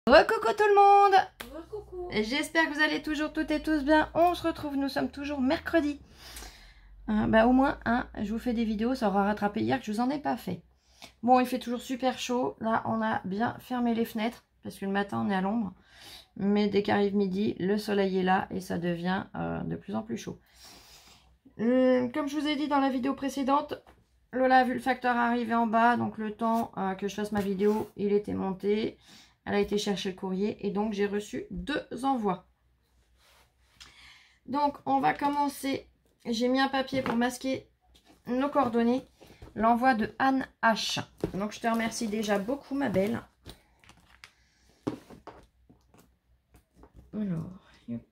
Recoucou tout le monde. Recoucou. J'espère que vous allez toujours toutes et tous bien. On se retrouve, nous sommes toujours mercredi. Au moins, je vous fais des vidéos, ça aura rattrapé hier que je vous en ai pas fait. Bon, il fait toujours super chaud. Là, on a bien fermé les fenêtres parce que le matin, on est à l'ombre. Mais dès qu'arrive midi, le soleil est là et ça devient de plus en plus chaud. Comme je vous ai dit dans la vidéo précédente, Lola a vu le facteur arriver en bas. Donc, le temps que je fasse ma vidéo, il était monté. Elle a été chercher le courrier et donc j'ai reçu 2 envois. Donc on va commencer. J'ai mis un papier pour masquer nos coordonnées. L'envoi de Anne H. Donc je te remercie déjà beaucoup ma belle. Alors, hop.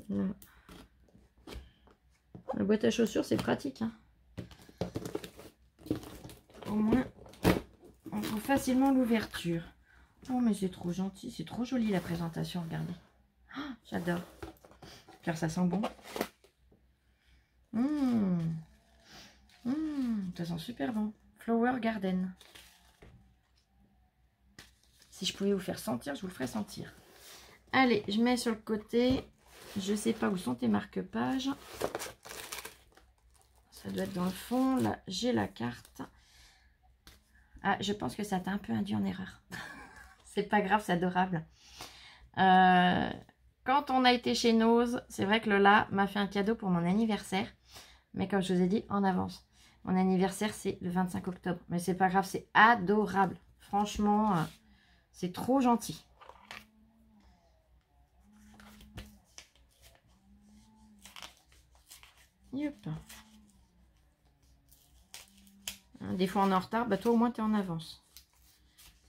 Là. La boîte à chaussures, c'est pratique. Au moins, on trouve facilement l'ouverture. Oh, mais c'est trop gentil. C'est trop joli la présentation, regardez. Oh, j'adore. Car ça sent bon. Ça sent super bon. Flower Garden. Si je pouvais vous faire sentir, je vous le ferais sentir. Allez, je mets sur le côté. Je sais pas où sont tes marque-pages. Ça doit être dans le fond. Là, j'ai la carte. Ah, je pense que ça t'a un peu induit en erreur. C'est pas grave, c'est adorable. Quand on a été chez Nose, c'est vrai que Lola m'a fait un cadeau pour mon anniversaire. Mais comme je vous ai dit, en avance. Mon anniversaire, c'est le 25 octobre. Mais c'est pas grave, c'est adorable. Franchement, c'est trop gentil. Yep. Des fois on est en retard, toi au moins tu es en avance.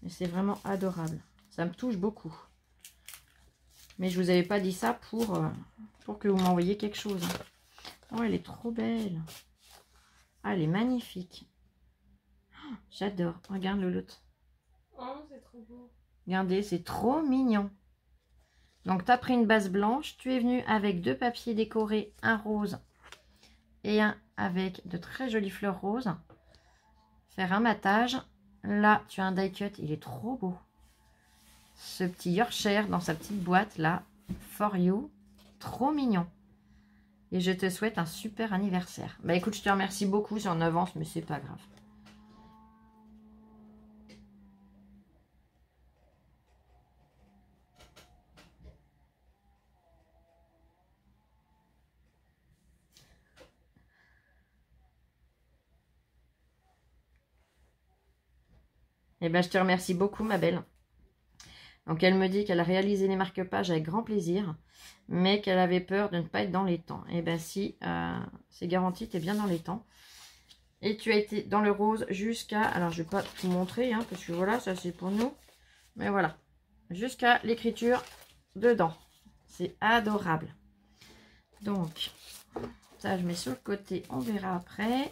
Mais c'est vraiment adorable. Ça me touche beaucoup. Mais je vous avais pas dit ça pour que vous m'envoyiez quelque chose. Oh, elle est trop belle. Ah, elle est magnifique. Oh, j'adore. Regarde le lot. Oh, c'est trop beau. Regardez, c'est trop mignon. Donc, tu as pris une base blanche. Tu es venu avec 2 papiers décorés, un rose et un avec de très jolies fleurs roses. Faire un matage. Là, tu as un die cut. Il est trop beau. Ce petit Yorkshire dans sa petite boîte là. For you. Trop mignon. Et je te souhaite un super anniversaire. Bah écoute, je te remercie beaucoup. C'est en avance, mais c'est pas grave. Et ben je te remercie beaucoup, ma belle. Donc elle me dit qu'elle a réalisé les marque-pages avec grand plaisir, mais qu'elle avait peur de ne pas être dans les temps. Et ben si, c'est garanti, tu es bien dans les temps. Et tu as été dans le rose jusqu'à... Alors je vais pas tout montrer, parce que voilà, ça c'est pour nous. Mais voilà, jusqu'à l'écriture dedans. C'est adorable. Donc, ça je mets sur le côté, on verra après.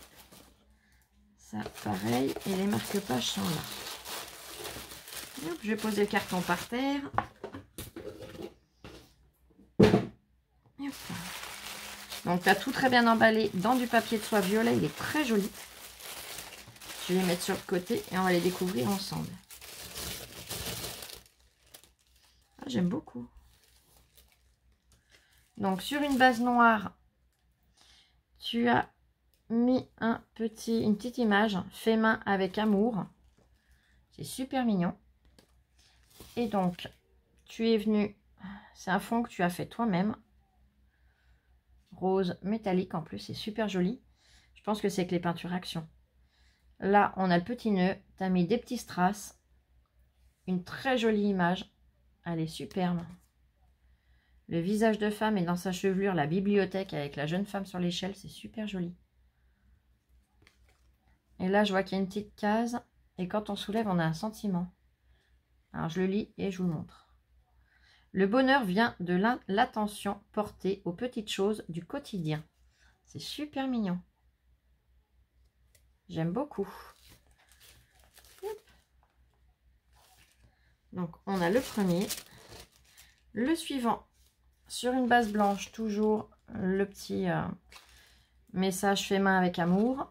Ça pareil, et les marque-pages sont là. Hop, je vais poser le carton par terre. Hop. Donc, tu as tout très bien emballé dans du papier de soie violet. Il est très joli. Je vais les mettre sur le côté et on va les découvrir ensemble. Ah, j'aime beaucoup. Donc, sur une base noire, tu as mis une petite image fait main avec amour. C'est super mignon. Et donc, tu es venu, c'est un fond que tu as fait toi-même. Rose métallique en plus, c'est super joli. Je pense que c'est avec les peintures Action. Là, on a le petit nœud. Tu as mis des petits strass. Une très jolie image. Elle est superbe. Le visage de femme et dans sa chevelure, la bibliothèque avec la jeune femme sur l'échelle, c'est super joli. Et là, je vois qu'il y a une petite case. Et quand on soulève, on a un sentiment. Alors, je le lis et je vous le montre. Le bonheur vient de l'attention portée aux petites choses du quotidien. C'est super mignon. J'aime beaucoup. Donc, on a le premier. Le suivant, sur une base blanche, toujours le petit message fait main avec amour.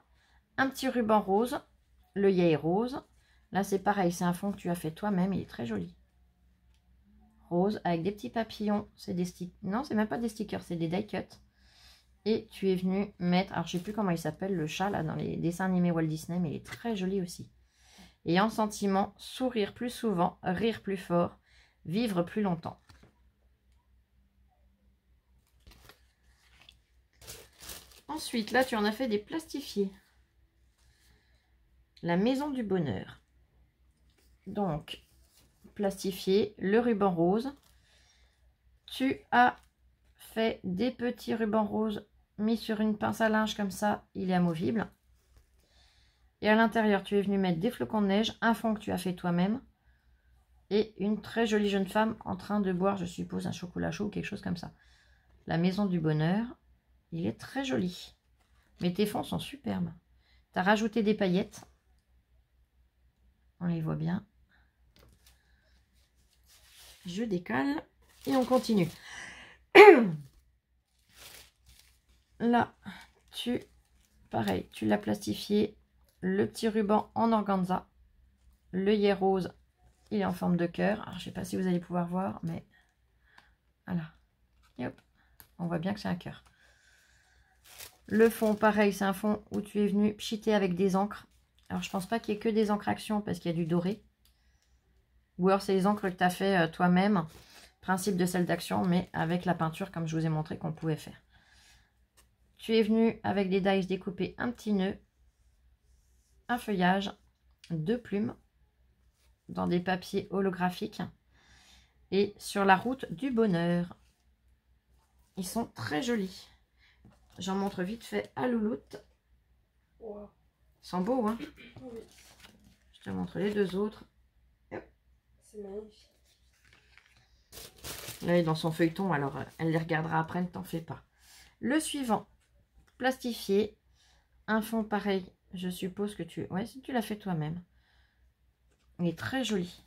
Un petit ruban rose, l'œillet rose. Là, c'est pareil, c'est un fond que tu as fait toi-même, il est très joli. Rose, avec des petits papillons. C'est des stickers. Non, c'est même pas des stickers, c'est des die cut. Et tu es venu mettre, alors je sais plus comment il s'appelle, le chat, là, dans les dessins animés Walt Disney, mais il est très joli aussi. Et en sentiment, sourire plus souvent, rire plus fort, vivre plus longtemps. Ensuite, là, tu en as fait des plastifiés. La maison du bonheur. Donc, plastifié, le ruban rose. Tu as fait des petits rubans roses mis sur une pince à linge comme ça, il est amovible. Et à l'intérieur, tu es venu mettre des flocons de neige, un fond que tu as fait toi-même. Et une très jolie jeune femme en train de boire, je suppose, un chocolat chaud ou quelque chose comme ça. La maison du bonheur. Il est très joli. Mais tes fonds sont superbes. Tu as rajouté des paillettes. On les voit bien. Je décale et on continue. Là, pareil, tu l'as plastifié. Le petit ruban en organza. L'œillet rose, il est en forme de cœur. Alors, je ne sais pas si vous allez pouvoir voir, mais voilà. Et hop, on voit bien que c'est un cœur. Le fond, pareil, c'est un fond où tu es venu pchiter avec des encres. Alors, je pense pas qu'il y ait que des encres action parce qu'il y a du doré. Ou alors, c'est les encres que tu as fait toi-même. Principe de celle d'action, mais avec la peinture, comme je vous ai montré qu'on pouvait faire. Tu es venu avec des dies découper un petit nœud, un feuillage, 2 plumes dans des papiers holographiques et sur la route du bonheur. Ils sont très jolis. J'en montre vite fait à Louloute. Wow. Ils sont beaux, hein? Oui. Je te montre les deux autres. C'est magnifique. Là, elle est dans son feuilleton, alors elle les regardera après, ne t'en fais pas. Le suivant, plastifié. Un fond pareil, je suppose que tu... Ouais, si tu l'as fait toi-même. Il est très joli.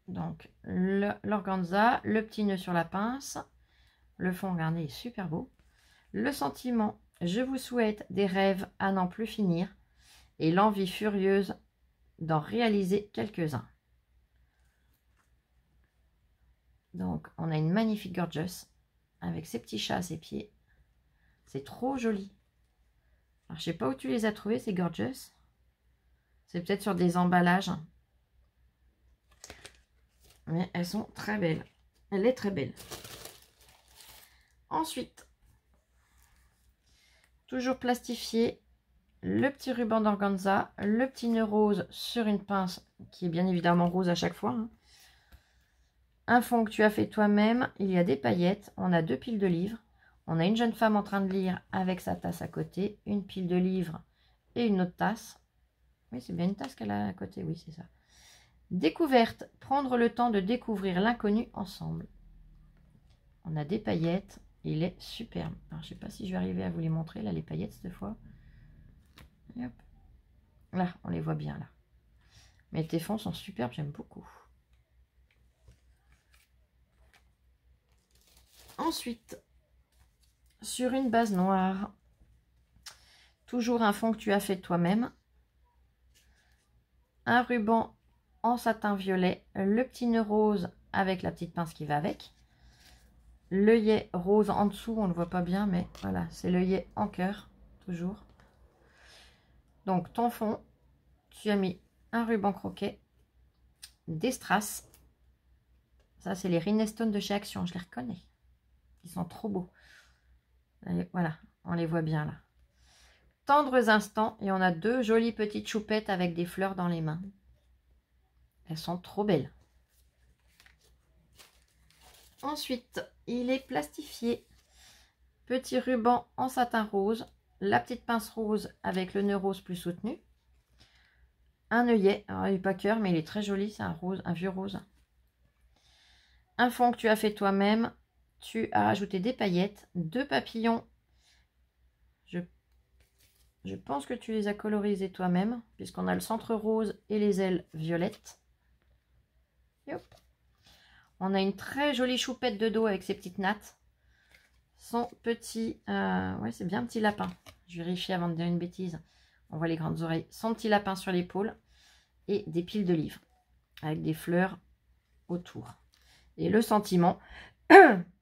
Donc, l'organza, le petit nœud sur la pince. Le fond, regardez, est super beau. Le sentiment, je vous souhaite des rêves à n'en plus finir et l'envie furieuse d'en réaliser quelques-uns. Donc, on a une magnifique gorgeous avec ses petits chats à ses pieds. C'est trop joli. Alors, je sais pas où tu les as trouvés, ces gorgeous. C'est peut-être sur des emballages. Mais elles sont très belles. Elle est très belle. Ensuite, toujours plastifié, le petit ruban d'organza, le petit nœud rose sur une pince qui est bien évidemment rose à chaque fois. Hein. Un fond que tu as fait toi-même, il y a des paillettes, on a 2 piles de livres, on a une jeune femme en train de lire avec sa tasse à côté, une pile de livres et une autre tasse. Oui, c'est bien une tasse qu'elle a à côté, oui, c'est ça. Découverte, prendre le temps de découvrir l'inconnu ensemble. On a des paillettes, il est superbe. Alors, je ne sais pas si je vais arriver à vous les montrer, là, les paillettes, cette fois. Et hop. Là, on les voit bien, là. Mais tes fonds sont superbes, j'aime beaucoup. Ensuite, sur une base noire, toujours un fond que tu as fait toi-même. Un ruban en satin violet, le petit nœud rose avec la petite pince qui va avec. L'œillet rose en dessous, on ne le voit pas bien, mais voilà, c'est l'œillet en cœur, toujours. Donc, ton fond, tu as mis un ruban croquet, des strass. Ça, c'est les Rhinestone de chez Action, je les reconnais. Ils sont trop beaux. Et voilà, on les voit bien là. Tendres instants, et on a 2 jolies petites choupettes avec des fleurs dans les mains. Elles sont trop belles. Ensuite, il est plastifié. Petit ruban en satin rose, la petite pince rose avec le nœud rose plus soutenu. Un œillet, alors il n'est pas cœur, mais il est très joli, c'est un rose, un vieux rose. Un fond que tu as fait toi-même, tu as rajouté des paillettes, 2 papillons. Je pense que tu les as colorisés toi-même, puisqu'on a le centre rose et les ailes violettes. Et hop. On a une très jolie choupette de dos avec ses petites nattes. Son petit... ouais, c'est bien un petit lapin. Je vérifie avant de dire une bêtise. On voit les grandes oreilles. Son petit lapin sur l'épaule. Et des piles de livres. Avec des fleurs autour. Et le sentiment...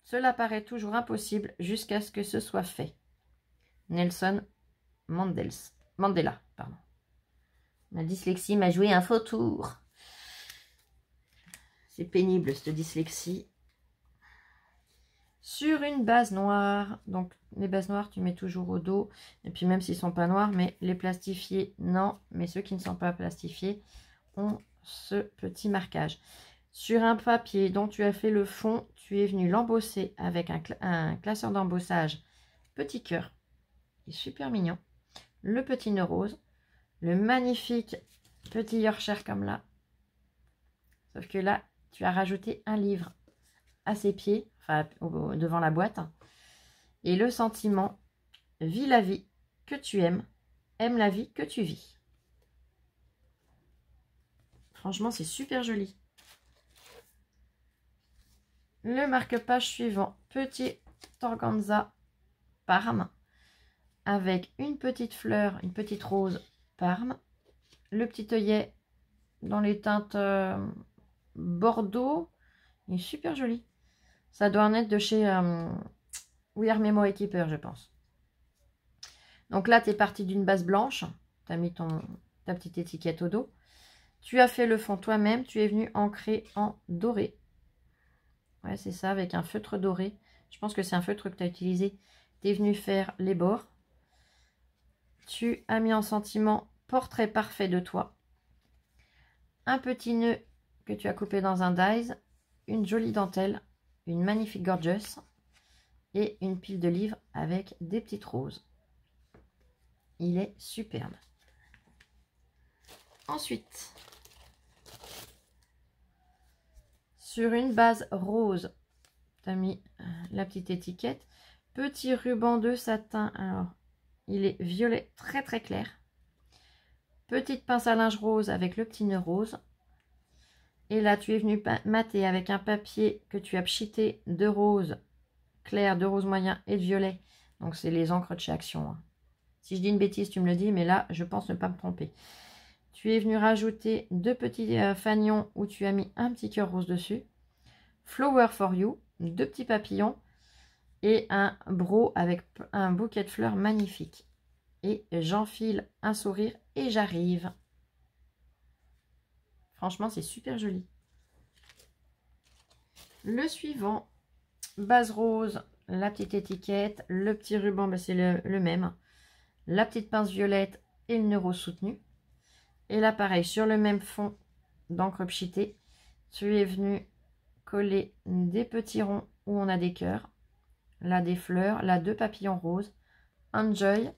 Cela paraît toujours impossible jusqu'à ce que ce soit fait. Nelson Mandela. Pardon. Ma dyslexie m'a joué un faux tour. C'est pénible cette dyslexie. Sur une base noire. Donc les bases noires, tu mets toujours au dos. Et puis même s'ils ne sont pas noirs, mais les plastifiés, non. Mais ceux qui ne sont pas plastifiés ont ce petit marquage. Sur un papier dont tu as fait le fond, tu es venu l'embosser avec un classeur d'embossage petit cœur. Il est super mignon. Le petit nœud rose. Le magnifique petit Yorkshire comme là. Sauf que là, tu as rajouté un livre à ses pieds, enfin devant la boîte. Et le sentiment, vis la vie que tu aimes, aime la vie que tu vis. Franchement, c'est super joli. Le marque-page suivant, petit organza Parme, avec une petite fleur, une petite rose Parme, le petit œillet dans les teintes bordeaux, il est super joli. Ça doit en être de chez We Are Memory Keeper, je pense. Donc là, tu es parti d'une base blanche, tu as mis ta petite étiquette au dos. Tu as fait le fond toi-même, tu es venu ancrer en doré. Ouais, c'est ça, avec un feutre doré. Je pense que c'est un feutre que tu as utilisé. Tu es venu faire les bords. Tu as mis en sentiment portrait parfait de toi. Un petit nœud que tu as coupé dans un dies. Une jolie dentelle. Une magnifique gorgeous. Et une pile de livres avec des petites roses. Il est superbe. Ensuite, sur une base rose, tu as mis la petite étiquette. Petit ruban de satin. Alors, il est violet très très clair. Petite pince à linge rose avec le petit nœud rose. Et là, tu es venu mater avec un papier que tu as pchité de rose clair, de rose moyen et de violet. Donc, c'est les encres de chez Action. Hein. Si je dis une bêtise, tu me le dis, mais là, je pense ne pas me tromper. Tu es venu rajouter deux petits fanions où tu as mis un petit cœur rose dessus. Flower for you, deux petits papillons et un bro avec un bouquet de fleurs magnifique. Et j'enfile un sourire et j'arrive. Franchement, c'est super joli. Le suivant, base rose, la petite étiquette, le petit ruban, ben c'est le même. La petite pince violette et le nœud rose soutenu. Et là, pareil, sur le même fond d'encre pchitée, tu es venu coller des petits ronds où on a des cœurs. Là, des fleurs. Là, deux papillons roses. Enjoy.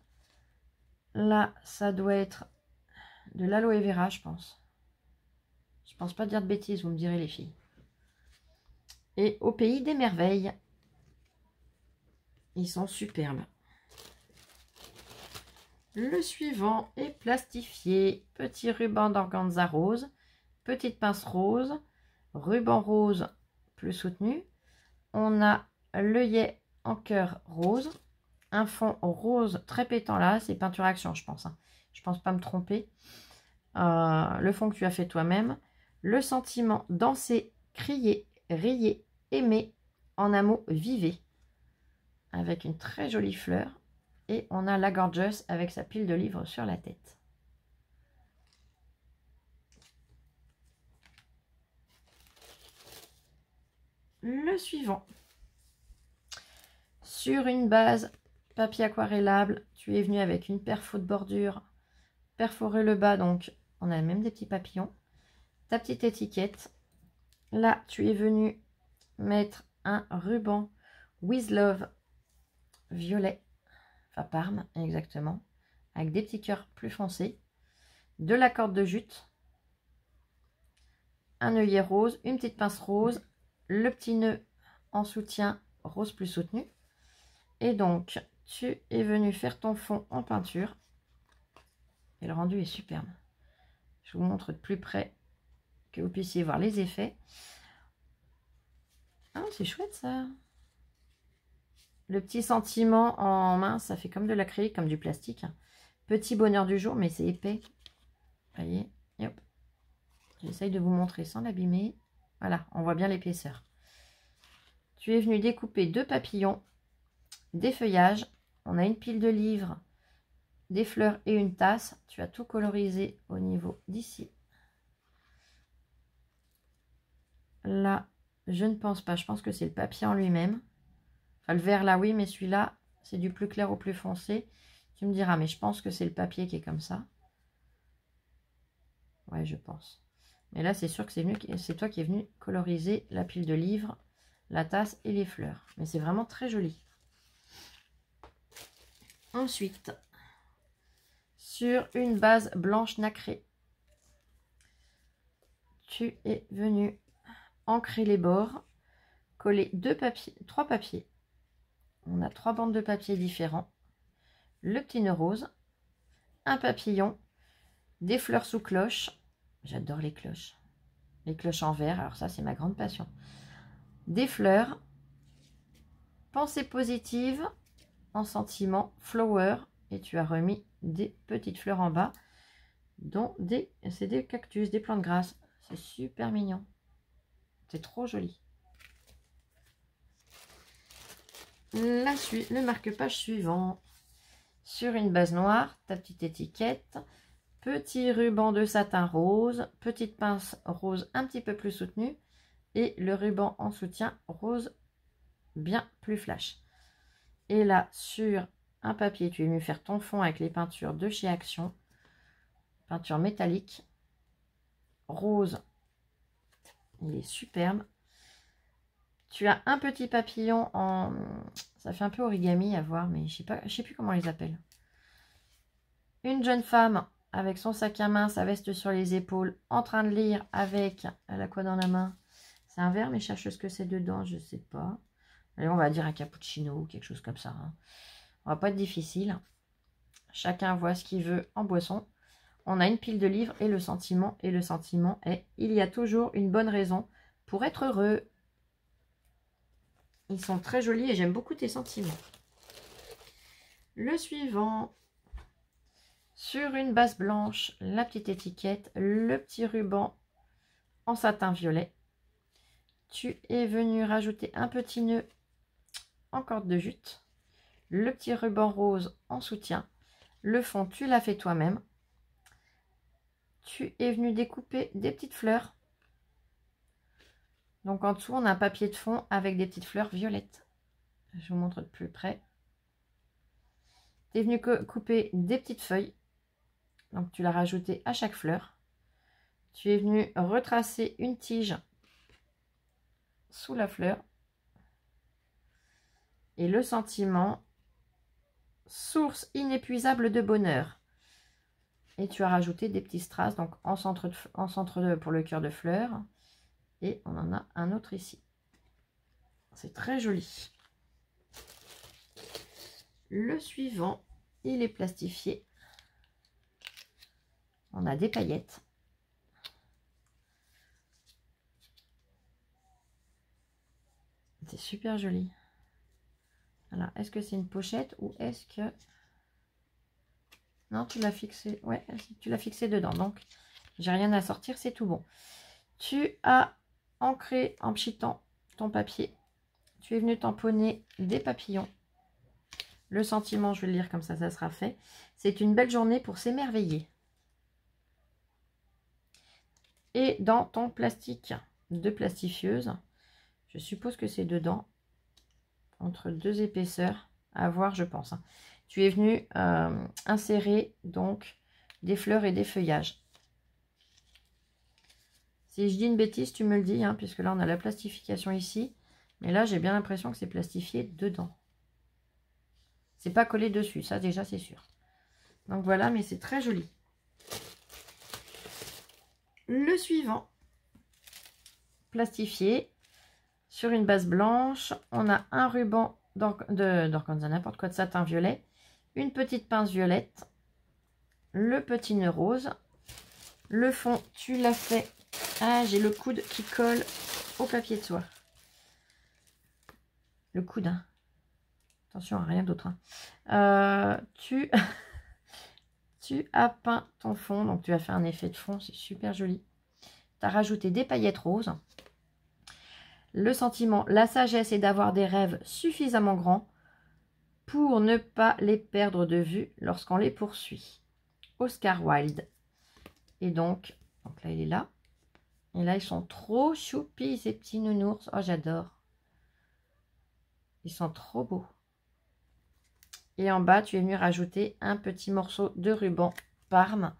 Là, ça doit être de l'aloe vera, je pense. Je pense pas dire de bêtises, vous me direz les filles. Et au pays des merveilles. Ils sont superbes. Le suivant est plastifié. Petit ruban d'organza rose. Petite pince rose. Ruban rose plus soutenu. On a l'œillet en cœur rose. Un fond rose très pétant là. C'est peinture action, je pense. Hein. Je pense pas me tromper. Le fond que tu as fait toi-même. Le sentiment danser, crier, rier, aimer. En un mot, vivez. Avec une très jolie fleur. Et on a la gorgeous avec sa pile de livres sur la tête. Le suivant. Sur une base papier aquarellable, tu es venu avec une perfo de bordure, perforer le bas, donc on a même des petits papillons. Ta petite étiquette. Là, tu es venu mettre un ruban With Love violet. Enfin, Parme, exactement, avec des petits cœurs plus foncés, de la corde de jute, un œillet rose, une petite pince rose, le petit nœud en soutien rose plus soutenu. Et donc, tu es venu faire ton fond en peinture. Et le rendu est superbe. Je vous montre de plus près que vous puissiez voir les effets. Ah, c'est chouette ça. Le petit sentiment en main, ça fait comme de l'acrylique, comme du plastique. Petit bonheur du jour, mais c'est épais. Vous voyez, et hop. J'essaye de vous montrer sans l'abîmer. Voilà, on voit bien l'épaisseur. Tu es venu découper 2 papillons, des feuillages. On a une pile de livres, des fleurs et une tasse. Tu as tout colorisé au niveau d'ici. Là, je ne pense pas. Je pense que c'est le papier en lui-même. Enfin, le vert là, oui, mais celui-là, c'est du plus clair au plus foncé. Tu me diras, mais je pense que c'est le papier qui est comme ça. Ouais, je pense. Mais là, c'est sûr que c'est toi qui es venu coloriser la pile de livres, la tasse et les fleurs. Mais c'est vraiment très joli. Ensuite, sur une base blanche nacrée, tu es venu ancrer les bords, coller 3 papiers. On a 3 bandes de papier différents. Le petit nœud rose, un papillon, des fleurs sous cloche. J'adore les cloches. Les cloches en verre, alors ça c'est ma grande passion. Des fleurs, pensée positive, en sentiment, flower, et tu as remis des petites fleurs en bas, dont c'est des cactus, des plantes grasses. C'est super mignon. C'est trop joli. Le marque-page suivant. Sur une base noire, ta petite étiquette. Petit ruban de satin rose, petite pince rose un petit peu plus soutenue et le ruban en soutien rose bien plus flash. Et là, sur un papier, tu es venu faire ton fond avec les peintures de chez Action. Peinture métallique. Rose. Il est superbe. Tu as un petit papillon en... Ça fait un peu origami à voir, mais je sais plus comment on les appelle. Une jeune femme avec son sac à main, sa veste sur les épaules, en train de lire avec... Elle a quoi dans la main? C'est un verre, mais je cherche ce que c'est dedans, je ne sais pas. Allez, on va dire un cappuccino ou quelque chose comme ça. Hein. On va pas être difficile. Chacun voit ce qu'il veut en boisson. On a une pile de livres et le sentiment est « Il y a toujours une bonne raison pour être heureux ». Ils sont très jolis et j'aime beaucoup tes sentiments. Le suivant... Sur une base blanche, la petite étiquette, le petit ruban en satin violet. Tu es venu rajouter un petit nœud en corde de jute. Le petit ruban rose en soutien. Le fond, tu l'as fait toi-même. Tu es venu découper des petites fleurs. Donc en dessous, on a un papier de fond avec des petites fleurs violettes. Je vous montre de plus près. Tu es venu couper des petites feuilles. Donc tu l'as rajouté à chaque fleur. Tu es venu retracer une tige sous la fleur. Et le sentiment, source inépuisable de bonheur. Et tu as rajouté des petits strass, donc en centre pour le cœur de fleurs. Et on en a un autre ici. C'est très joli. Le suivant, il est plastifié. On a des paillettes. C'est super joli. Alors, est-ce que c'est une pochette ou est-ce que... Non, tu l'as fixé. Ouais, tu l'as fixé dedans. Donc, j'ai rien à sortir, c'est tout bon. Tu as ancré en pchitant ton papier. Tu es venu tamponner des papillons. Le sentiment, je vais le lire comme ça sera fait. C'est une belle journée pour s'émerveiller. Et dans ton plastique de plastifieuse, je suppose que c'est dedans, entre 2 épaisseurs, à voir je pense. Tu es venu insérer donc des fleurs et des feuillages. Si je dis une bêtise, tu me le dis, hein, puisque là on a la plastification ici, mais là j'ai bien l'impression que c'est plastifié dedans. C'est pas collé dessus, ça déjà c'est sûr. Donc voilà, mais c'est très joli. Le suivant, plastifié sur une base blanche, on a un ruban d'organza, n'importe quoi, de satin violet, une petite pince violette, le petit nœud rose, le fond tu l'as fait Ah, j'ai le coude qui colle au papier de soie. Le coude, hein. Attention à rien d'autre. Hein. Tu as peint ton fond, donc tu as fait un effet de fond, c'est super joli. Tu as rajouté des paillettes roses. Le sentiment, la sagesse est d'avoir des rêves suffisamment grands pour ne pas les perdre de vue lorsqu'on les poursuit. Oscar Wilde. Et donc là, il est là. Et là, ils sont trop choupis, ces petits nounours. Oh, j'adore. Ils sont trop beaux. Et en bas, tu es venu rajouter un petit morceau de ruban Parme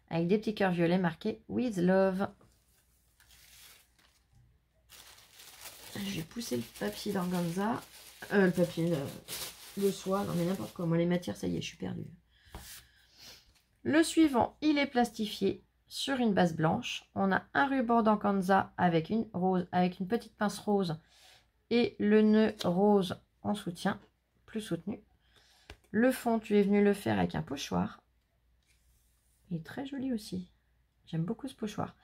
avec des petits cœurs violets marqués With Love. Je vais pousser le papier d'organza. Le papier de soie. Non mais n'importe quoi. Moi, les matières, ça y est, je suis perdue. Le suivant, il est plastifié sur une base blanche. On a un ruban d'organza avec une petite pince rose et le nœud rose en soutien, plus soutenu. Le fond, tu es venu le faire avec un pochoir. Il est très joli aussi. J'aime beaucoup ce pochoir.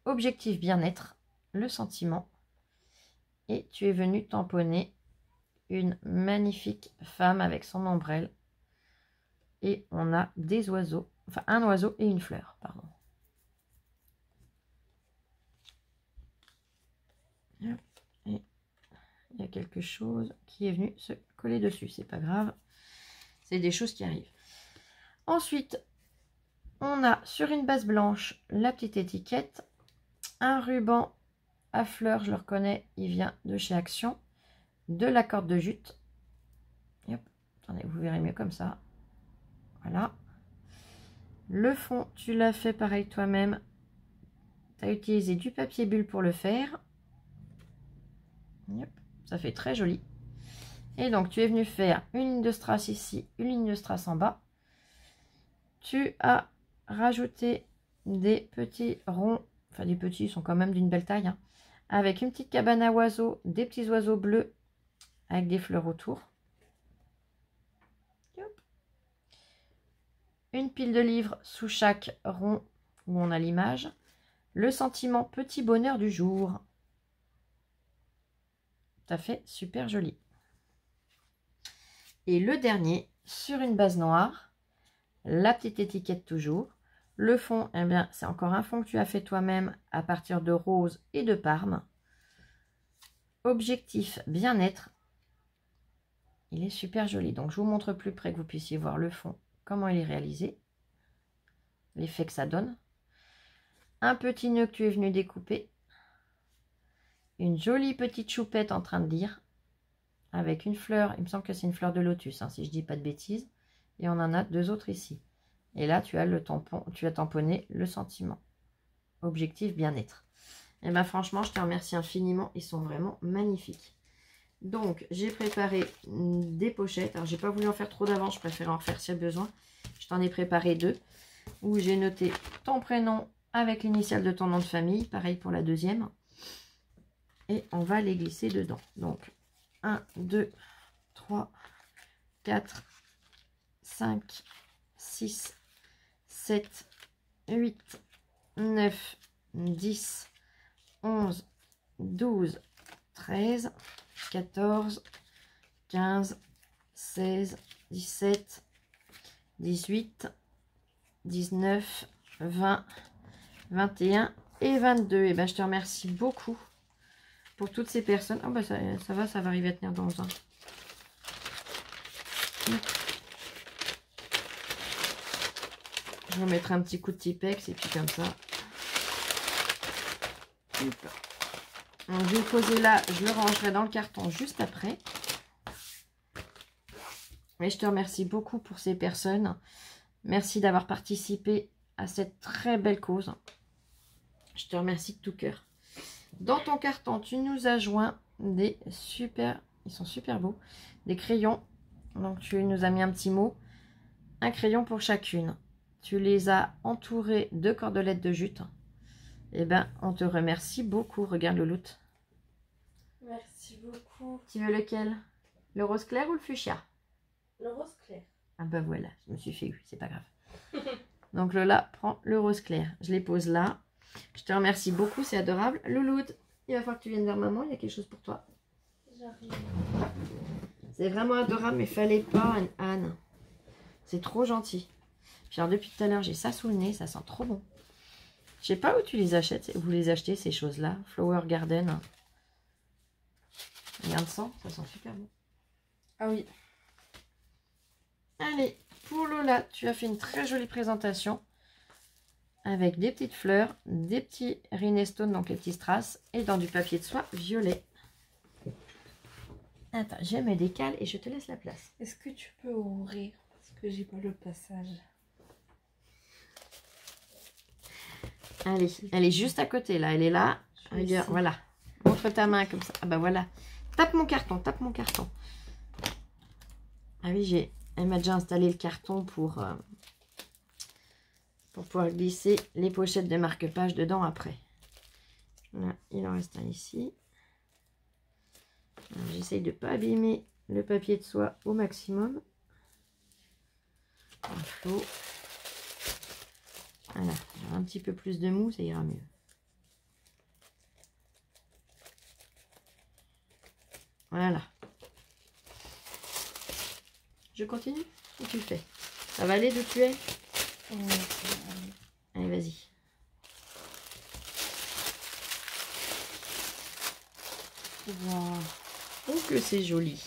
Objectif bien-être, le sentiment. Et tu es venu tamponner une magnifique femme avec son ombrelle. Et on a des oiseaux, enfin un oiseau et une fleur, pardon. Et il y a quelque chose qui est venu se coller dessus, c'est pas grave. C'est des choses qui arrivent. Ensuite, on a sur une base blanche la petite étiquette, un ruban à fleurs, je le reconnais, il vient de chez Action, de la corde de jute. Et hop, attendez, vous verrez mieux comme ça. Voilà. Le fond, tu l'as fait pareil toi-même. Tu as utilisé du papier bulle pour le faire. Hop, ça fait très joli. Et donc, tu es venu faire une ligne de strass ici, une ligne de strass en bas. Tu as rajouté des petits ronds, enfin des petits, ils sont quand même d'une belle taille, hein, avec une petite cabane à oiseaux, des petits oiseaux bleus avec des fleurs autour. Hop. Une pile de livres sous chaque rond où on a l'image. Le sentiment petit bonheur du jour. Ça fait super joli. Et le dernier, sur une base noire, la petite étiquette toujours. Le fond, eh bien, c'est encore un fond que tu as fait toi-même à partir de rose et de parme. Objectif bien-être. Il est super joli. Donc, je vous montre plus près que vous puissiez voir le fond, comment il est réalisé. L'effet que ça donne. Un petit nœud que tu es venu découper. Une jolie petite choupette en train de lire. Avec une fleur, il me semble que c'est une fleur de lotus, hein, si je dis pas de bêtises. Et on en a deux autres ici. Et là, tu as le tampon, tu as tamponné le sentiment. Objectif bien-être. Et bien franchement, je te remercie infiniment. Ils sont vraiment magnifiques. Donc, j'ai préparé des pochettes. Alors, j'ai pas voulu en faire trop d'avance. Je préfère en refaire si besoin. Je t'en ai préparé deux. Où j'ai noté ton prénom avec l'initiale de ton nom de famille. Pareil pour la deuxième. Et on va les glisser dedans. Donc, 1, 2, 3, 4, 5, 6, 7, 8, 9, 10, 11, 12, 13, 14, 15, 16, 17, 18, 19, 20, 21 et 22. Et ben, je te remercie beaucoup pour toutes ces personnes. Oh, bah ça va arriver à tenir dans un. Je vais mettre un petit coup de Tipex et puis comme ça. Donc, je vais le poser là, je le rangerai dans le carton juste après. Mais je te remercie beaucoup pour ces personnes. Merci d'avoir participé à cette très belle cause. Je te remercie de tout cœur. Dans ton carton, tu nous as joint des super, ils sont super beaux, des crayons. Donc tu nous as mis un petit mot, un crayon pour chacune. Tu les as entourés de cordelettes de jute. Eh ben, on te remercie beaucoup. Regarde le loot. Merci beaucoup. Tu veux lequel? Le rose clair ou le fuchsia? Le rose clair. Ah ben voilà, je me suis fait eu, c'est pas grave. Donc Lola prend le rose clair. Je les pose là. Je te remercie beaucoup, c'est adorable. Louloute, il va falloir que tu viennes vers maman, il y a quelque chose pour toi. J'arrive. C'est vraiment adorable, mais fallait pas, Anne. C'est trop gentil. Puis alors, depuis tout à l'heure, j'ai ça sous le nez, ça sent trop bon. Je sais pas où tu les achètes, vous les achetez, ces choses-là. Flower Garden. Regarde ça sent super bon. Ah oui. Allez, pour Lola, tu as fait une très jolie présentation. Avec des petites fleurs, des petits rhinestones, donc les petits strass, et dans du papier de soie violet. Attends, je me décale et je te laisse la place. Est-ce que tu peux ouvrir? Parce que j'ai pas le passage. Allez, elle est juste à côté là, elle est là. Regarde, voilà. Montre ta main comme ça. Ah bah voilà. Tape mon carton, tape mon carton. Ah oui, elle m'a déjà installé le carton pour pouvoir glisser les pochettes de marque-page dedans après. Là, il en reste un ici. J'essaye de ne pas abîmer le papier de soie au maximum. Un flot. Voilà, un petit peu plus de mou, ça ira mieux. Voilà. Je continue ou tu le fais? Ça va aller d'où tu es? Allez, vas-y. Wow. Oh, que c'est joli.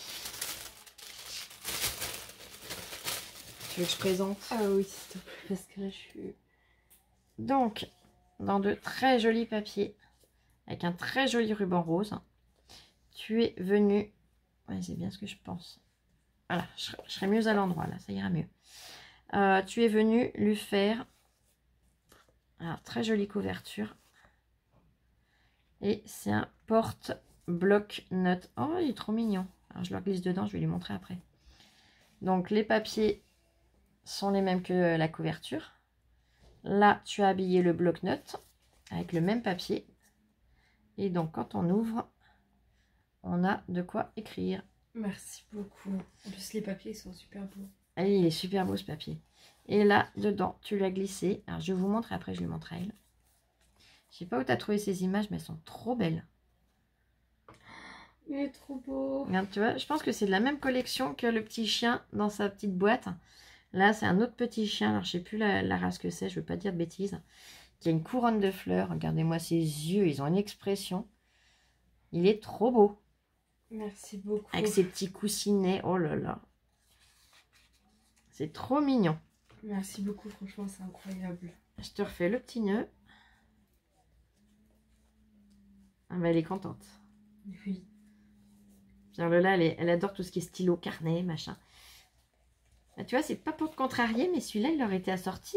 Tu veux que je présente? Ah oui, s'il te plaît, parce que là, je suis... Donc, dans de très jolis papiers, avec un très joli ruban rose, tu es venu... Ouais, c'est bien ce que je pense. Voilà, je serai mieux à l'endroit, là, ça ira mieux. Tu es venu lui faire... Alors, très jolie couverture. Et c'est un porte-bloc-notes. Oh, il est trop mignon. Alors, je le glisse dedans, je vais lui montrer après. Donc, les papiers sont les mêmes que la couverture. Là, tu as habillé le bloc-notes avec le même papier. Et donc, quand on ouvre, on a de quoi écrire. Merci beaucoup. En plus, les papiers sont super beaux. Ah, il est super beau ce papier. Et là, dedans, tu l'as glissé. Alors, je vous montre et après, je lui montre à elle. Je sais pas où tu as trouvé ces images, mais elles sont trop belles. Il est trop beau. Regarde, tu vois, je pense que c'est de la même collection que le petit chien dans sa petite boîte. Là, c'est un autre petit chien. Alors, je sais plus la race que c'est, je veux pas dire de bêtises. Qui a une couronne de fleurs. Regardez-moi ses yeux, ils ont une expression. Il est trop beau. Merci beaucoup. Avec ses petits coussinets. Oh là là. C'est trop mignon. Merci beaucoup, franchement, c'est incroyable. Je te refais le petit nœud. Ah bah, elle est contente. Oui. Pierre Lola, elle adore tout ce qui est stylo, carnet, machin. Bah, tu vois, c'est pas pour te contrarier, mais celui-là, il aurait été assorti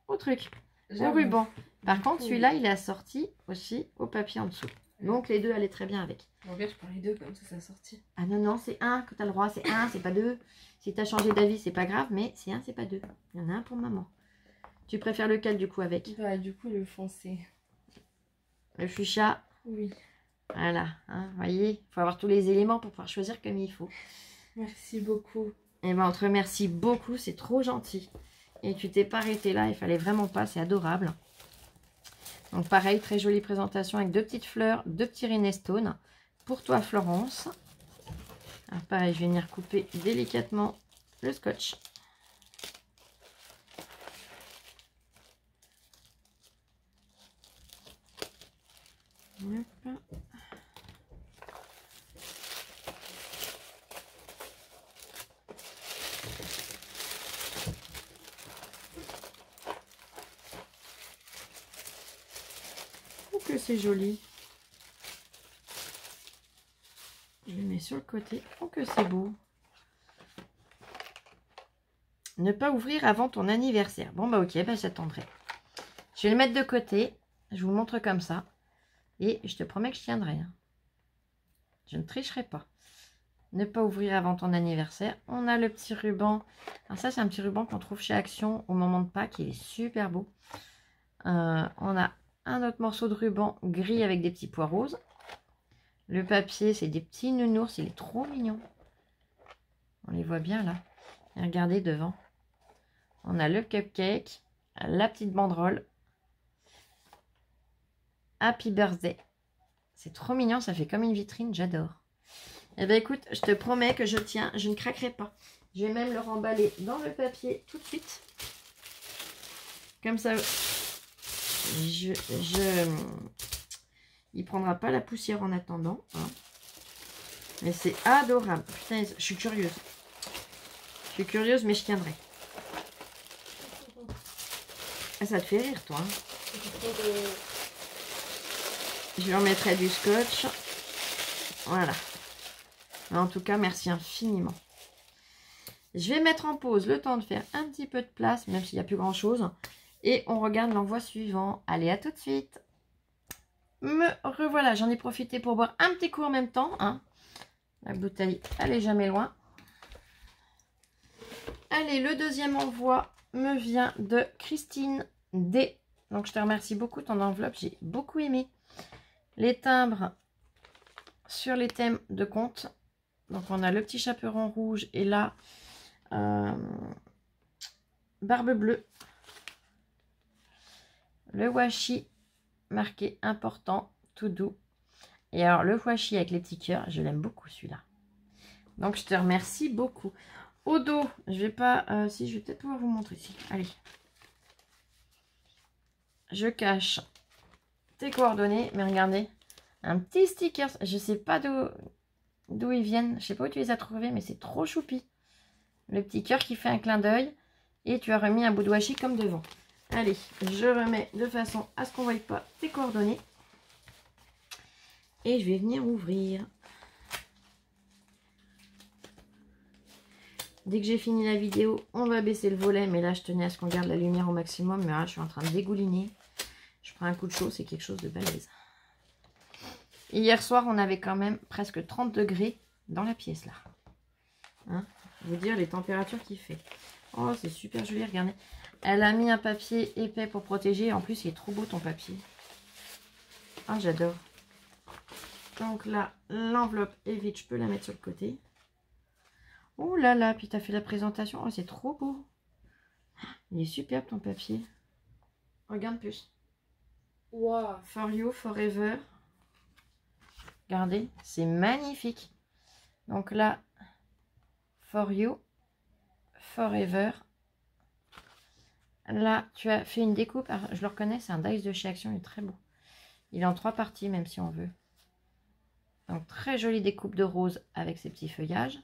au truc, au ruban. Par contre, celui-là, il est assorti aussi au papier en dessous. Donc, les deux allaient très bien avec. En fait, je parlais deux, comme ça sortit. Ah non, non, c'est un que tu as le droit, c'est un, c'est pas deux. Si tu as changé d'avis, c'est pas grave, mais c'est un, c'est pas deux. Il y en a un pour maman. Tu préfères lequel, du coup, avec? Bah, du coup, le foncé. Le fuchsia. Oui. Voilà, hein, vous voyez, il faut avoir tous les éléments pour pouvoir choisir comme il faut. Merci beaucoup. Et ben on te remercie beaucoup, c'est trop gentil. Et tu t'es pas arrêté là, il fallait vraiment pas, c'est adorable. Donc pareil, très jolie présentation avec deux petites fleurs, deux petits rhinestones. Pour toi Florence. Alors pareil, je vais venir couper délicatement le scotch. Hop. Que c'est joli. Je le mets sur le côté. Oh que c'est beau. Ne pas ouvrir avant ton anniversaire. Bon bah ok, bah j'attendrai. Je vais le mettre de côté. Je vous montre comme ça. Et je te promets que je tiendrai. Hein. Je ne tricherai pas. Ne pas ouvrir avant ton anniversaire. On a le petit ruban. Alors ça c'est un petit ruban qu'on trouve chez Action au moment de Pâques. Il est super beau. On a un autre morceau de ruban gris avec des petits pois roses. Le papier, c'est des petits nounours. Il est trop mignon. On les voit bien là. Et regardez devant. On a le cupcake, la petite banderole. Happy birthday. C'est trop mignon, ça fait comme une vitrine, j'adore. Eh bien écoute, je te promets que je tiens, je ne craquerai pas. Je vais même le remballer dans le papier tout de suite. Comme ça, il prendra pas la poussière en attendant. Hein. Mais c'est adorable. Putain, je suis curieuse. Je suis curieuse, mais je tiendrai. Ah, ça te fait rire, toi. Hein. Je lui remettrai du scotch. Voilà. Mais en tout cas, merci infiniment. Je vais mettre en pause le temps de faire un petit peu de place, même s'il n'y a plus grand chose. Et on regarde l'envoi suivant. Allez, à tout de suite. Me revoilà. J'en ai profité pour boire un petit coup en même temps. Hein. La bouteille, elle est jamais loin. Allez, le deuxième envoi me vient de Christine D. Donc, je te remercie beaucoup. Ton enveloppe, j'ai beaucoup aimé. Les timbres sur les thèmes de conte. Donc, on a le petit chaperon rouge et là, barbe bleue. Le washi marqué important, tout doux. Et alors, le washi avec les petits cœurs, je l'aime beaucoup celui-là. Donc, je te remercie beaucoup. Au dos, je vais pas... si, je vais peut-être pouvoir vous montrer ici. Allez. Je cache tes coordonnées, mais regardez. Un petit sticker. Je sais pas d'où ils viennent. Je sais pas où tu les as trouvés, mais c'est trop choupi. Le petit cœur qui fait un clin d'œil. Et tu as remis un bout de washi comme devant. Allez, je remets de façon à ce qu'on ne voie pas tes coordonnées. Et je vais venir ouvrir. Dès que j'ai fini la vidéo, on va baisser le volet. Mais là, je tenais à ce qu'on garde la lumière au maximum. Mais là, je suis en train de dégouliner. Je prends un coup de chaud, c'est quelque chose de balèze. Et hier soir, on avait quand même presque 30 degrés dans la pièce là. Hein, vous dire les températures qu'il fait. Oh, c'est super joli, regardez. Elle a mis un papier épais pour protéger. En plus, il est trop beau ton papier. Ah, j'adore. Donc là, l'enveloppe est vide. Je peux la mettre sur le côté. Oh là là, puis tu as fait la présentation. Oh, c'est trop beau. Il est superbe ton papier. Regarde plus. Wow. For you, forever. Regardez, c'est magnifique. Donc là, for you, forever. Là, tu as fait une découpe. Alors, je le reconnais, c'est un dice de chez Action. Il est très beau. Il est en 3 parties, même si on veut. Donc, très jolie découpe de rose avec ses petits feuillages.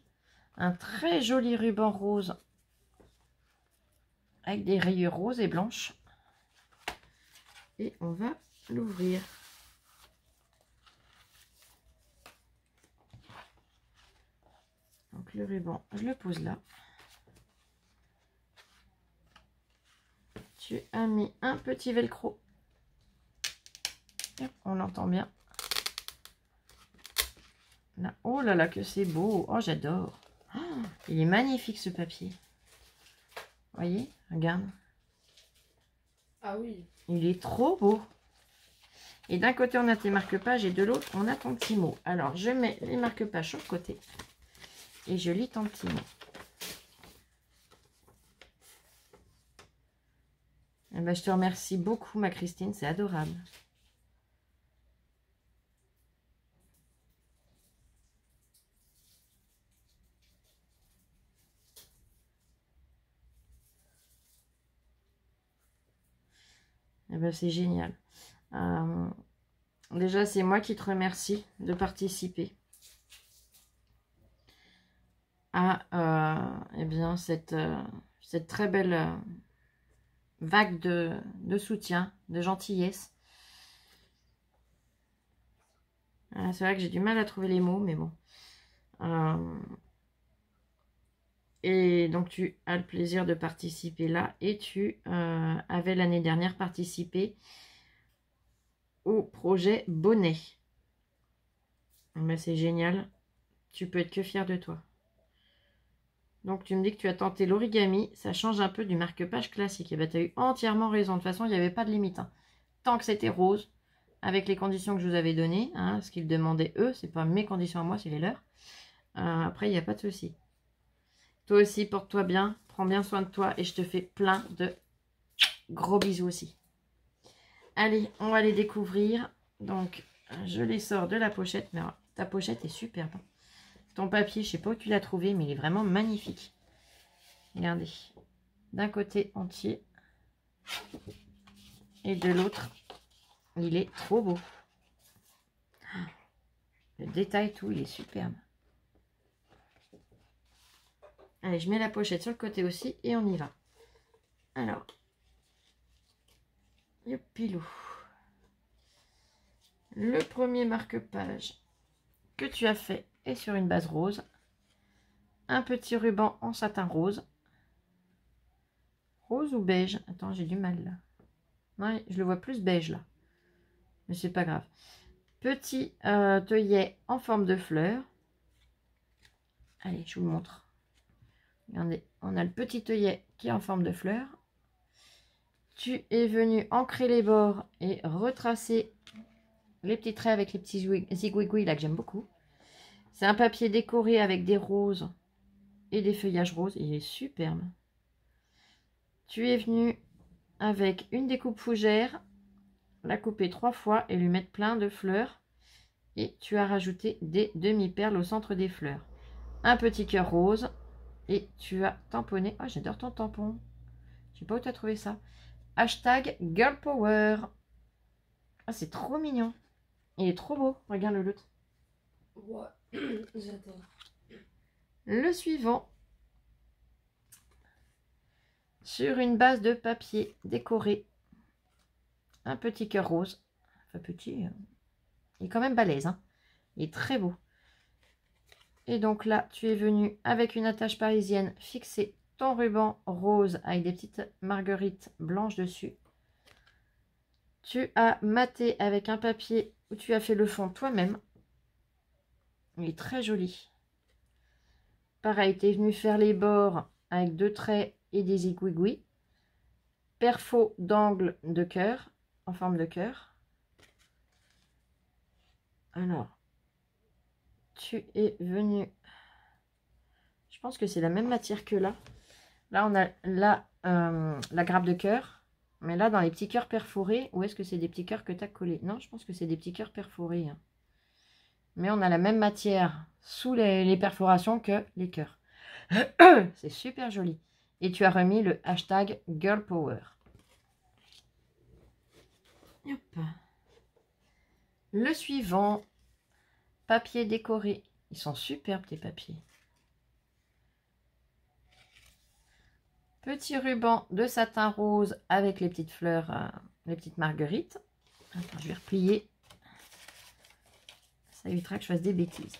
Un très joli ruban rose avec des rayures roses et blanches. Et on va l'ouvrir. Donc, le ruban, je le pose là. Tu as mis un petit velcro. On l'entend bien. Là. Oh là là, que c'est beau. Oh, j'adore. Oh, il est magnifique ce papier. Vous voyez, regarde. Ah oui. Il est trop beau. Et d'un côté, on a tes marque-pages et de l'autre, on a ton petit mot. Alors, je mets les marque-pages sur le côté. Et je lis ton petit mot. Eh ben, je te remercie beaucoup, ma Christine. C'est adorable. Eh ben, c'est génial. Déjà, c'est moi qui te remercie de participer à eh bien, cette très belle vague de soutien, de gentillesse. C'est vrai que j'ai du mal à trouver les mots, mais bon. Et donc, tu as le plaisir de participer là. Et tu avais l'année dernière participé au projet Bonnet. Ben, c'est génial. Tu peux être que fier de toi. Donc, tu me dis que tu as tenté l'origami. Ça change un peu du marque-page classique. Et ben, tu as eu entièrement raison. De toute façon, il n'y avait pas de limite. Hein. Tant que c'était rose, avec les conditions que je vous avais données, hein, ce qu'ils demandaient eux, c'est pas mes conditions à moi, c'est les leurs. Après, il n'y a pas de souci. Toi aussi, porte-toi bien, prends bien soin de toi et je te fais plein de gros bisous aussi. Allez, on va les découvrir. Donc, je les sors de la pochette. Mais alors, ta pochette est superbe. Ton papier, je sais pas où tu l'as trouvé, mais il est vraiment magnifique. Regardez. D'un côté entier. Et de l'autre, il est trop beau. Le détail, tout, il est superbe. Allez, je mets la pochette sur le côté aussi et on y va. Alors, youpilou. Le premier marque-page que tu as fait est sur une base rose. Un petit ruban en satin rose. Rose ou beige? Attends, j'ai du mal là. Ouais, je le vois plus beige là. Mais c'est pas grave. Petit œillet en forme de fleur. Allez, je vous le montre. Regardez, on a le petit œillet qui est en forme de fleur. Tu es venu ancrer les bords et retracer les petits traits avec les petits zigouigouis là que j'aime beaucoup. C'est un papier décoré avec des roses et des feuillages roses. Il est superbe. Tu es venu avec une découpe fougère, la couper 3 fois et lui mettre plein de fleurs. Et tu as rajouté des demi-perles au centre des fleurs. Un petit cœur rose. Et tu as tamponné. Oh, j'adore ton tampon. Je sais pas où tu as trouvé ça. Hashtag Girl Power. Ah, c'est trop mignon. Il est trop beau. Regarde l'autre. Ouais, j'adore. Le suivant. Sur une base de papier décoré. Un petit cœur rose. Enfin, petit. Il est quand même balèze. Hein. Il est très beau. Et donc là, tu es venu avec une attache parisienne fixer ton ruban rose avec des petites marguerites blanches dessus. Tu as maté avec un papier où tu as fait le fond toi-même. Il est très joli. Pareil, tu es venu faire les bords avec 2 traits et des zigouigouis. Perfo d'angle de cœur, en forme de cœur. Alors, tu es venu... Je pense que c'est la même matière que là. Là, on a la grappe de cœur. Mais là, dans les petits cœurs perforés, ou est-ce que c'est des petits cœurs que tu as collés? Non, je pense que c'est des petits cœurs perforés. Hein. Mais on a la même matière sous les perforations que les cœurs. C'est super joli. Et tu as remis le hashtag Girl Power. Hop. Le suivant, papier décoré. Ils sont superbes tes papiers. Petit ruban de satin rose avec les petites fleurs, les petites marguerites. Attends, je vais replier. Ça évitera que je fasse des bêtises.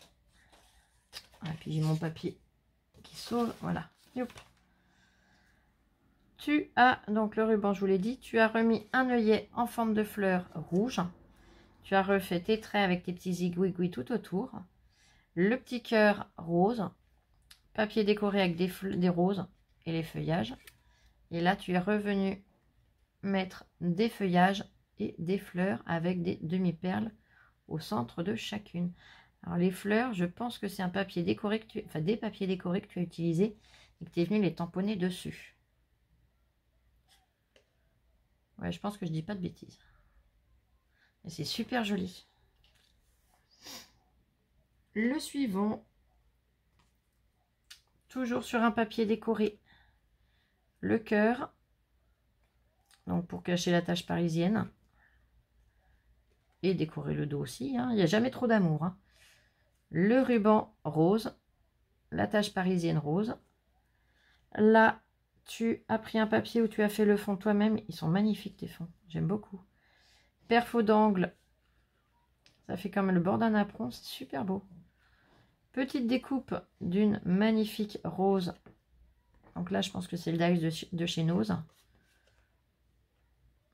Et puis j'ai mon papier qui sauve. Voilà. Youp. Tu as, donc le ruban, je vous l'ai dit, tu as remis un œillet en forme de fleur rouge. Tu as refait tes traits avec tes petits zigouigouis tout autour. Le petit cœur rose. Papier décoré avec des roses et les feuillages. Et là, tu es revenu mettre des feuillages et des fleurs avec des demi-perles au centre de chacune. Alors les fleurs, je pense que c'est un papier décoré que tu, enfin des papiers décorés que tu as utilisés et que tu es venu les tamponner dessus. Ouais, je pense que je dis pas de bêtises. Et c'est super joli. Le suivant, toujours sur un papier décoré, le cœur, donc pour cacher la tache parisienne et décorer le dos aussi. Hein. Il n'y a jamais trop d'amour. Hein. Le ruban rose, la tache parisienne rose. Là, tu as pris un papier où tu as fait le fond toi-même. Ils sont magnifiques tes fonds. J'aime beaucoup. Perfo d'angle. Ça fait comme le bord d'un apron. C'est super beau. Petite découpe d'une magnifique rose. Donc là, je pense que c'est le Dax de chez Nose.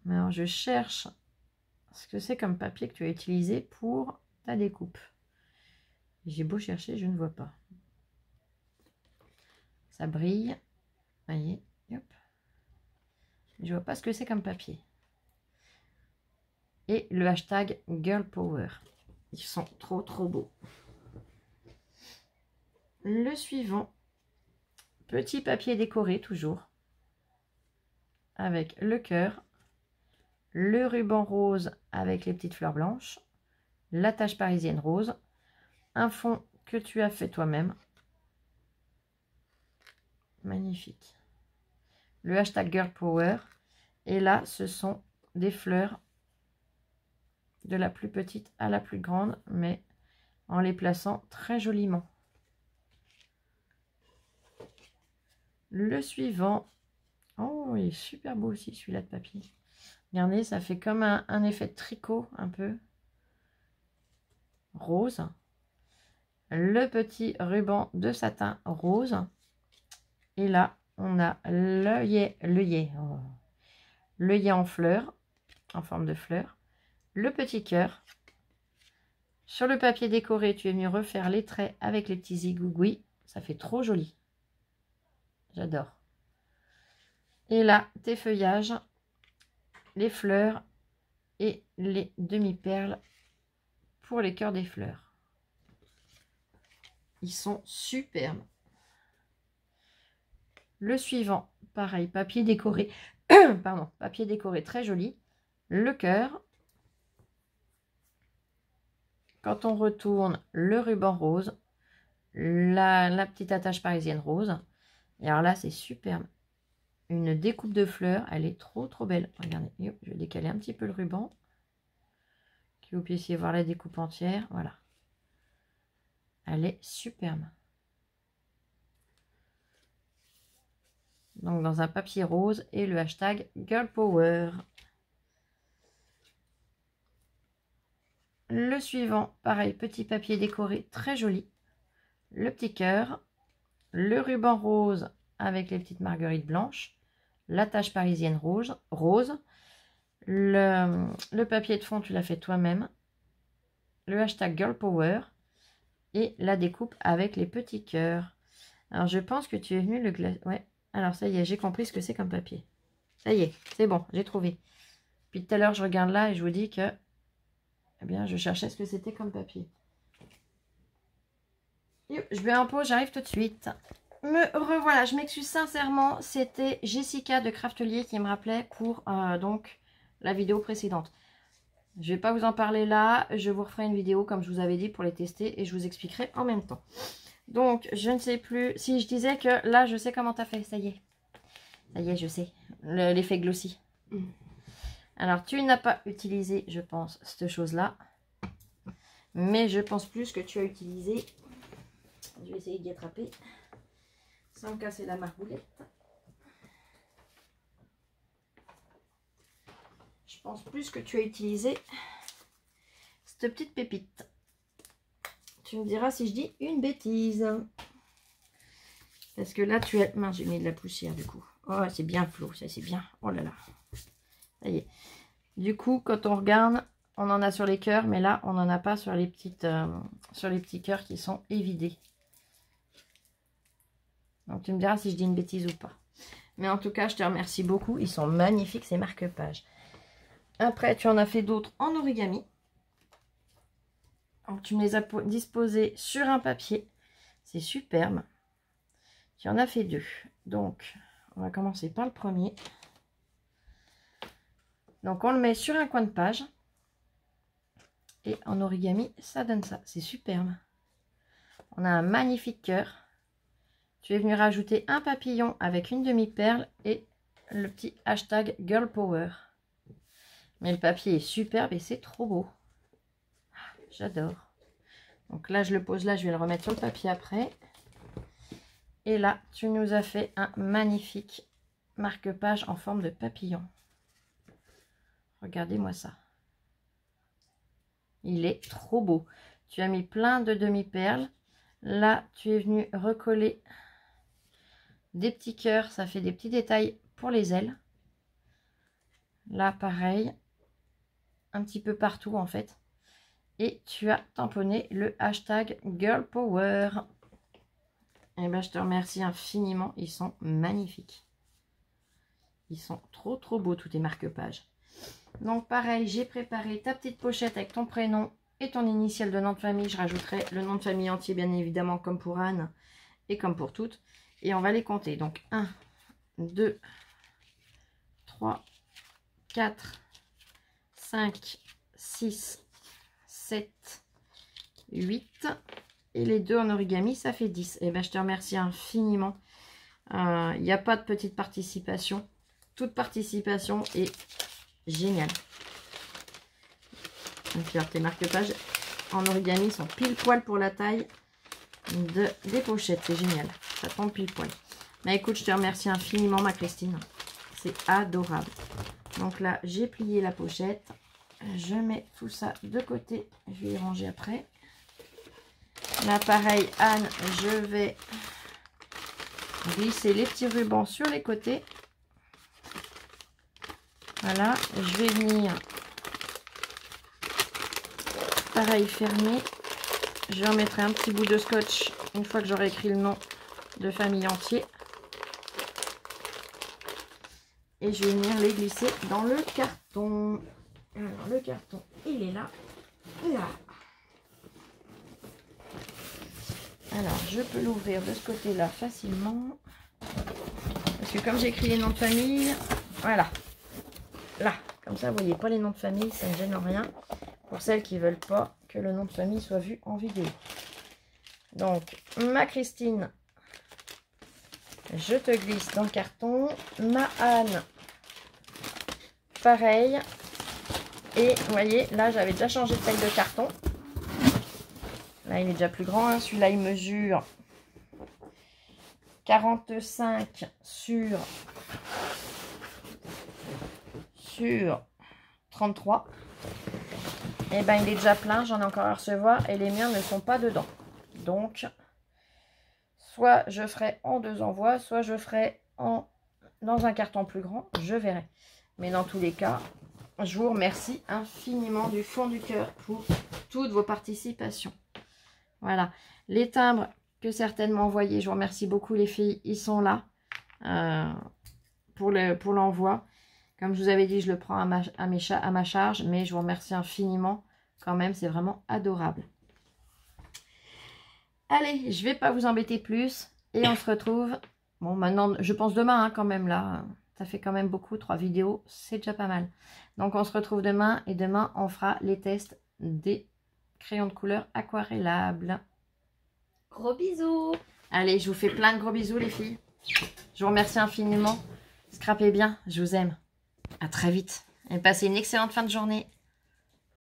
Mais alors, je cherche ce que c'est comme papier que tu as utilisé pour ta découpe. J'ai beau chercher, je ne vois pas. Ça brille. Voyez, hop. Je vois pas ce que c'est comme papier. Et le hashtag Girl Power. Ils sont trop beaux. Le suivant, petit papier décoré toujours. Avec le cœur. le ruban rose avec les petites fleurs blanches, l'attache parisienne rose, un fond que tu as fait toi-même. Magnifique. Le hashtag Girl Power. Et là, ce sont des fleurs de la plus petite à la plus grande, mais en les plaçant très joliment. Le suivant. Oh, il est super beau aussi, celui-là de papier. Regardez, ça fait comme un effet de tricot, un peu rose. Le petit ruban de satin rose. Et là, on a l'œillet en fleurs, en forme de fleurs. Le petit cœur. Sur le papier décoré, tu es venu refaire les traits avec les petits zigouigouis. Ça fait trop joli. J'adore. Et là, tes feuillages, les fleurs et les demi-perles pour les cœurs des fleurs. Ils sont superbes. Le suivant, pareil, papier décoré. Pardon, papier décoré très joli. Le cœur. Quand on retourne, le ruban rose. La petite attache parisienne rose. Et alors là, c'est superbe. Une découpe de fleurs. Elle est trop belle. Regardez, je vais décaler un petit peu le ruban. Que vous puissiez voir la découpe entière. Voilà. Elle est superbe. Donc dans un papier rose et le hashtag Girl Power. Le suivant, pareil, petit papier décoré très joli. Le petit cœur. Le ruban rose avec les petites marguerites blanches. L'attache parisienne rose. Le papier de fond, tu l'as fait toi-même. Le hashtag Girl Power. Et la découpe avec les petits cœurs. Alors, je pense que tu es venu le glacer. Ouais, alors ça y est, j'ai compris ce que c'est comme papier. Ça y est, c'est bon, j'ai trouvé. Puis tout à l'heure, je regarde là et je vous dis que... Eh bien, je cherchais ce que c'était comme papier. Je vais en pause, j'arrive tout de suite. Me revoilà, je m'excuse sincèrement. C'était Jessica de Craftelier qui me rappelait pour donc la vidéo précédente. Je ne vais pas vous en parler là. Je vous referai une vidéo comme je vous avais dit pour les tester et je vous expliquerai en même temps. Donc, je ne sais plus. Si je disais que là, je sais comment tu as fait. Ça y est. Ça y est, je sais. L'effet glossy. Alors, tu n'as pas utilisé, je pense, cette chose-là. Mais je pense plus que tu as utilisé... Je vais essayer d'y attraper. Sans me casser la margoulette. Je pense plus que tu as utilisé cette petite pépite. Tu me diras si je dis une bêtise. Parce que là, tu as... Mince, j'ai mis de la poussière du coup. Oh, c'est bien flou, ça c'est bien. Oh là là. Ça y est. Du coup, quand on regarde, on en a sur les cœurs, mais là, on n'en a pas sur les petits cœurs qui sont évidés. Donc, tu me diras si je dis une bêtise ou pas. Mais en tout cas, je te remercie beaucoup. Ils sont magnifiques, ces marque-pages. Après, tu en as fait d'autres en origami. Donc, tu me les as disposés sur un papier. C'est superbe. Tu en as fait deux. Donc, on va commencer par le premier. Donc, on le met sur un coin de page. Et en origami, ça donne ça. C'est superbe. On a un magnifique cœur. Tu es venu rajouter un papillon avec une demi-perle et le petit hashtag Girl Power. Mais le papier est superbe et c'est trop beau. J'adore. Donc là, je le pose là. Je vais le remettre sur le papier après. Et là, tu nous as fait un magnifique marque-page en forme de papillon. Regardez-moi ça. Il est trop beau. Tu as mis plein de demi-perles. Là, tu es venu recoller des petits cœurs. Ça fait des petits détails pour les ailes. Là, pareil. Un petit peu partout, en fait. Et tu as tamponné le hashtag Girl Power. Et ben, je te remercie infiniment. Ils sont magnifiques. Ils sont trop beaux, tous tes marque-pages. Donc, pareil, j'ai préparé ta petite pochette avec ton prénom et ton initial de nom de famille. Je rajouterai le nom de famille entier, bien évidemment, comme pour Anne et comme pour toutes. Et on va les compter. Donc, 1, 2, 3, 4, 5, 6, 7, 8. Et les 2 en origami, ça fait 10. Et ben, je te remercie infiniment. Il n'y a pas de petite participation. Toute participation est géniale. Donc, alors, tes marque-pages en origami sont pile poil pour la taille des pochettes. C'est génial. Ça tombe pile poil. Mais écoute, je te remercie infiniment, ma Christine. C'est adorable. Donc là, j'ai plié la pochette. Je mets tout ça de côté. Je vais y ranger après. Là, pareil, Anne, je vais glisser les petits rubans sur les côtés. Voilà, je vais venir, pareil, fermer. Je en mettrai un petit bout de scotch une fois que j'aurai écrit le nom de famille entier. Et je vais venir les glisser dans le carton. Alors, le carton, il est là. Là. Alors, je peux l'ouvrir de ce côté-là facilement. Parce que comme j'ai écrit les noms de famille, voilà. Là, comme ça, vous voyez pas les noms de famille, ça ne gêne rien. Pour celles qui ne veulent pas que le nom de famille soit vu en vidéo. Donc, ma Christine, je te glisse dans le carton. Ma Anne, pareil. Et vous voyez, là, j'avais déjà changé de taille de carton. Là, il est déjà plus grand. Hein. Celui-là, il mesure 45 sur 33. Et ben, il est déjà plein. J'en ai encore à recevoir. Et les miens ne sont pas dedans. Donc, soit je ferai en 2 envois, soit je ferai dans un carton plus grand. Je verrai. Mais dans tous les cas, je vous remercie infiniment du fond du cœur pour toutes vos participations. Voilà, les timbres que certaines m'ont envoyés, je vous remercie beaucoup les filles, ils sont là pour l'envoi. Comme je vous avais dit, je le prends à ma charge, mais je vous remercie infiniment quand même, c'est vraiment adorable. Allez, je ne vais pas vous embêter plus et on se retrouve, bon maintenant, je pense demain hein, quand même là, ça fait quand même beaucoup, 3 vidéos, c'est déjà pas mal. Donc on se retrouve demain et demain on fera les tests des crayons de couleur aquarellables. Gros bisous. Allez, je vous fais plein de gros bisous les filles. Je vous remercie infiniment. Scrapez bien, je vous aime. À très vite. Et passez une excellente fin de journée.